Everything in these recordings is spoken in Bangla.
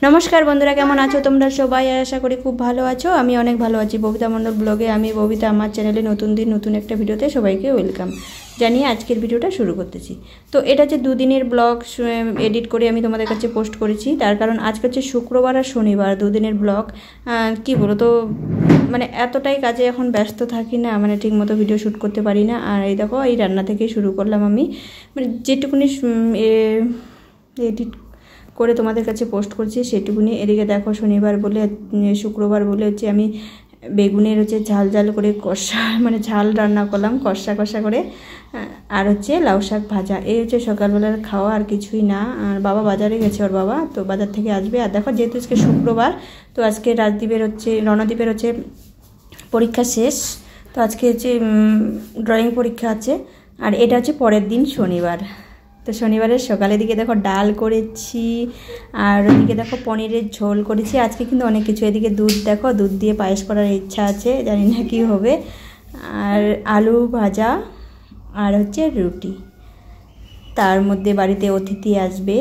नमस्कार बंधुरा केमन आछो तोमरा सबाई आशा करी खूब भालो आछो। आमी अनेक भालो आछि। बबिता मंडल ब्लगे आमी बबिता आमार चैनेले नतून दिन नतून एकटा भिडियोते सबाइके वेलकाम जानिए आजकेर भिडियोटा शुरू करतेछि। तो एटा जे दुदिनेर ब्लग एडिट करे आमी तोमादेर काछे पोस्ट करेछि, तार कारण आजके हच्छे शुक्रबार और शनिबार दुदिनेर ब्लग। कि बोलो तो মানে এতটাই কাজে এখন ব্যস্ত থাকি না, মানে ঠিকমতো ভিডিও শ্যুট করতে পারি না। আর এই দেখো এই রান্না থেকে শুরু করলাম আমি, মানে যেটুকুনি এডিট করে তোমাদের কাছে পোস্ট করছি সেটুকুনি। এদিকে দেখো শনিবার বলে শুক্রবার বলে হচ্ছে আমি বেগুনের হচ্ছে ঝাল ঝাল করে কষা মানে ঝাল রান্না করলাম, কষা কষা করে। আর হচ্ছে লাউ শাক ভাজা। এই হচ্ছে সকালবেলার খাওয়া, আর কিছুই না। আর বাবা বাজারে গেছে, ওর বাবা তো বাজার থেকে আসবে। আর দেখো যেহেতু আজকে শুক্রবার, তো আজকে রাজদীপের হচ্ছে রণদীপের হচ্ছে পরীক্ষা শেষ, তো আজকে হচ্ছে ড্রয়িং পরীক্ষা আছে। আর এটা হচ্ছে পরের দিন শনিবার। তো শনিবারের সকালের দিকে দেখো ডাল করেছি, আর ওদিকে দেখো পনিরের ঝোল করেছি। আজকে কিন্তু অনেক কিছু। এদিকে দুধ দেখো, দুধ দিয়ে পায়েস করার ইচ্ছা আছে, জানি না কী হবে। আর আলু ভাজা আর হচ্ছে রুটি। তার মধ্যে বাড়িতে অতিথি আসবে,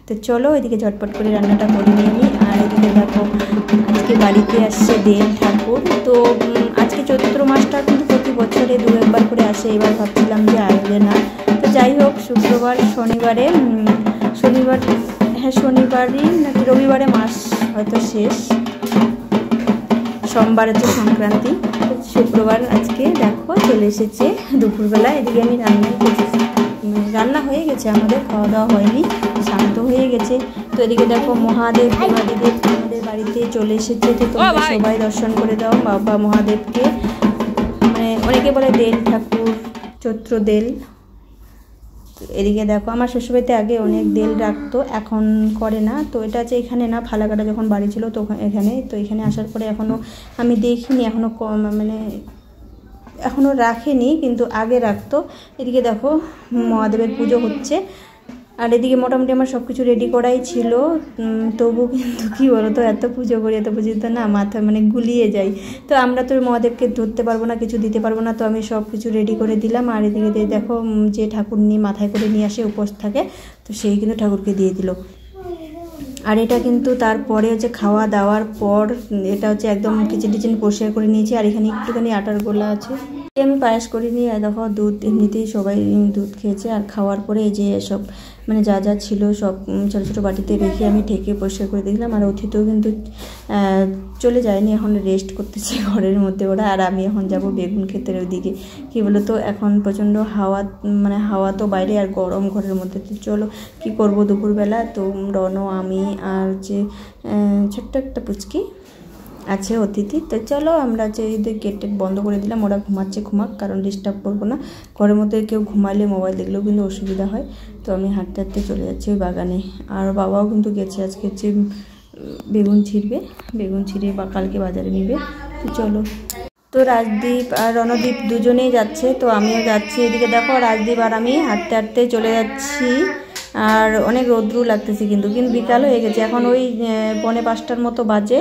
তো চলো এদিকে ঝটপট করে রান্নাটা করে নিয়ে নিই। আর এদিকে দেখো আজকে বাড়িতে আসছে দেব ঠাকুর। তো আজকে চৈত্র মাসটা কিন্তু প্রতি বছরে দু একবার করে আসে, এবার ভাবছিলাম যে আসবে না। তো যাই হোক শুক্রবার শনিবারে শনিবার হ্যাঁ শনিবারই নাকি রবিবারে মাস হয়তো শেষ, সোমবার হচ্ছে সংক্রান্তি। শুক্রবার আজকে দেখো চলে এসেছে দুপুরবেলা। এদিকে আমি রান্না হয়ে গেছে, আমাদের খাওয়া দাওয়া হয়নি, শান্ত হয়ে গেছে। তো এদিকে দেখো মহাদেব আমাদের বাড়িতে চলে এসেছে। তো তোমরা সবাই দর্শন করে দাও বাবা মহাদেবকে। মানে অনেকে বলে দেল ঠাকুর, চৈত্র দেল। এদিকে দেখো আমার শ্বশুরবাড়িতে আগে অনেক দেল রাখতো, এখন করে না। তো এটা হচ্ছে এখানে না, ফালাকাটা যখন বাড়ি ছিল তো এখানে। তো এখানে আসার পরে এখনও আমি দেখিনি, এখনও মানে এখনও রাখেনি, কিন্তু আগে রাখতো। এদিকে দেখো মহাদেবের পুজো হচ্ছে। আর এদিকে মোটামুটি আমার সব কিছু রেডি করাই ছিল, তবু কিন্তু কী বলো তো এত পুজো করি এত পুজো তো না মাথা মানে গুলিয়ে যায়। তো আমরা তো মহাদেবকে ধরতে পারবো না, কিছু দিতে পারবো না, তো আমি সব কিছু রেডি করে দিলাম। আর এদিকে দেখো যে ঠাকুর নিয়ে মাথায় করে নিয়ে আসে উপোস থাকে, তো সেই কিন্তু ঠাকুরকে দিয়ে দিল। আর এটা কিন্তু তারপরে হচ্ছে খাওয়া দাওয়ার পর এটা হচ্ছে একদম কিচেন টিচেন পরিষ্কার করে নিয়েছি। আর এখানে একটুখানি আটার গোলা আছে, আমি পায়েস করে নিয়ে দেখো দুধ এমনিতেই সবাই দুধ খেয়েছে। আর খাওয়ার পরে এই যে সব মানে যা যা ছিল সব ছোটো ছোটো বাটিতে রেখে আমি ঢেকে পরিষ্কার করে দিলাম। আর অতিথিও কিন্তু চলে যায়নি, এখন রেস্ট করতেছে ঘরের মধ্যে ওরা। আর আমি এখন যাব বেগুন ক্ষেতের ওইদিকে। কী বলো তো এখন প্রচণ্ড হাওয়া, মানে হাওয়া তো বাইরে আর গরম ঘরের মধ্যে। তো চলো কী করবো দুপুরবেলা। তো রণ আমি আর যে ছোট্ট একটা পুচকি আছে অতিথি, তো চলো আমরা যে গেট বন্ধ করে দিলাম। ওরা ঘুমাচ্ছে, ঘুমাক, কারণ ডিস্টার্ব করবো না। ঘরের মধ্যে কেউ ঘুমালে মোবাইল দেখলেও কিন্তু অসুবিধা হয়। তো আমি হাঁটতে হাঁটতে চলে যাচ্ছি ওই বাগানে। আর বাবাও কিন্তু গেছে, আজকে হচ্ছে বেগুন ছিঁড়বে, বেগুন ছিঁড়ে বা কালকে বাজারে নিবে। তো চলো। তো রাজদীপ আর রণদীপ দুজনেই যাচ্ছে, তো আমিও যাচ্ছি। এদিকে দেখো রাজদীপ আর আমি হাঁটতে হাঁটতে চলে যাচ্ছি। আর অনেক রৌদ্র লাগতেছে, কিন্তু বিকাল হয়ে গেছে, এখন ওই 4:45টার মতো বাজে,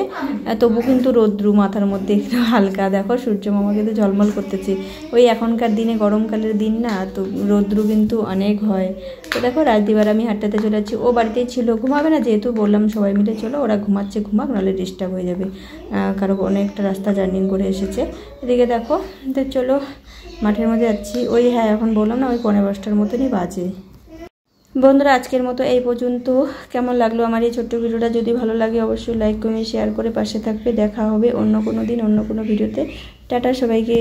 তবু কিন্তু রৌদ্র মাথার মধ্যে একটু হালকা। দেখো সূর্য মামা কিন্তু ঝলমল করতেছে। ওই এখনকার দিনে গরমকালের দিন না, তো রৌদ্র কিন্তু অনেক হয়। তো দেখো রাজদীপ আর আমি হাঁটতে চলে যাচ্ছি। ও বাড়িতেই ছিল, ঘুমাবে না যেহেতু, বললাম সবাই মিলে চলো, ওরা ঘুমাচ্ছে ঘুমাক, নাহলে ডিস্টার্ব হয়ে যাবে, কারণ অনেকটা রাস্তা জার্নি করে এসেছে। এদিকে দেখো তো চলো মাঠের মধ্যে যাচ্ছি। ওই হ্যাঁ এখন বললাম না ওই 5:15টার মতনই বাজে। বন্ধুরা আজকের মতো এই পর্যন্ত। কেমন লাগলো আমার এই ছোট্ট ভিডিওটা? যদি ভালো লাগে অবশ্যই লাইক কমেন্ট শেয়ার করে পাশে থাকবে। দেখা হবে অন্য কোনো দিন অন্য কোনো ভিডিওতে। টাটা সবাইকে।